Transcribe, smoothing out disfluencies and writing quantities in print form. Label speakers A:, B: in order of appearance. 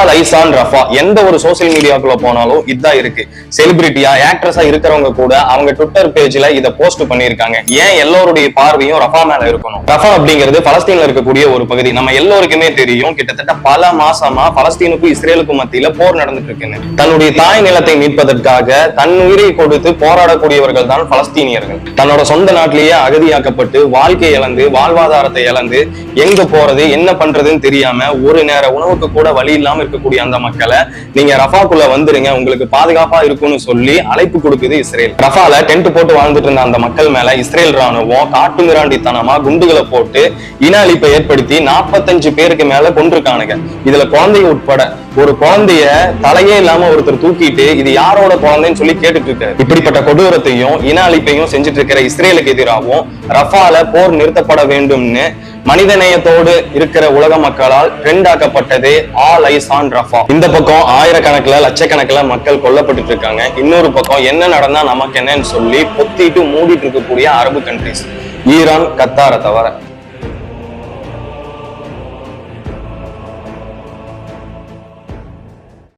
A: All eyes on Rafah. எந்த ஒரு social மீடியாக்குள்ள போனாலும் இதுதான் இருக்கு. செலிபிரிட்டியா ஆக்ட்ரஸா இருக்கிறவங்க கூட அவங்க ட்விட்டர் பேஜ்ல இதை போஸ்ட் பண்ணிருக்காங்க. ஏன் எல்லோருடைய பார்வையும் ரஃபா மேல இருக்கணும்? ரஃபா அப்படிங்கிறது பலஸ்தீன்ல இருக்கக்கூடிய ஒரு பகுதி. நம்ம எல்லோருக்குமே தெரியும், கிட்டத்தட்ட பல மாசமா பலஸ்தீனுக்கும் இஸ்ரேலுக்கும் மத்தியில போர் நடந்துட்டு இருக்குன்னு. தன்னுடைய தாய் நிலத்தை மீட்பதற்காக தன் உயிரை கொடுத்து போராடக்கூடியவர்கள் தான் பலஸ்தீனியர்கள். தன்னோட சொந்த நாட்டிலேயே அகதியாக்கப்பட்டு வாழ்க்கை இழந்து வாழ்வாதாரத்தை இழந்து எங்க போறது என்ன பண்றதுன்னு தெரியாம ஒரு நேர உணவுக்கு கூட வழி இல்லாம இருக்கக்கூடிய அந்த மக்களை நீங்க ரஃபாக்குள்ள வந்துருங்க, உங்களுக்கு பாதுகாப்பா இருக்கும்னு சொல்லி அழைப்பு கொடுக்குது இஸ்ரேல். ரஃபால டென்ட் போட்டு வாழ்ந்துட்டு இருந்த அந்த மக்கள் மேல இஸ்ரேல் ராணுவம் காட்டுமிராண்டித்தனமா குண்டுகளை போட்டு இன அழிப்பை ஏற்படுத்தி 45 பேருக்கு மேல கொண்டிருக்கானுங்க. இதுல குழந்தை உட்பட. ஒரு குழந்தைய தலையே இல்லாம ஒருத்தர் தூக்கிட்டு இது யாரோட குழந்தைன்னு சொல்லி கேட்டுட்டு இருக்காரு. இப்படிப்பட்ட கொடூரத்தையும் இன அழிப்பையும் செஞ்சுட்டு இருக்கிற இஸ்ரேலுக்கு எதிராகவும் ரஃபால போர் நிறுத்தப்பட வேண்டும்னு மனிதநேயத்தோடு இருக்கிற உலக மக்களால் ட்ரெண்ட் ஆக்கப்பட்டது ஆல் ஐஸ் ஆன் ரஃபா. இந்த பக்கம் ஆயிரக்கணக்கில் லட்சக்கணக்கில் மக்கள் கொல்லப்பட்டு இருக்காங்க. இன்னொரு பக்கம் என்ன நடந்தா நமக்கு என்னன்னு சொல்லி பொத்திட்டு மூடிட்டு இருக்கக்கூடிய அரபு கண்ட்ரிஸ், ஈரான், கத்தாரை தவிர.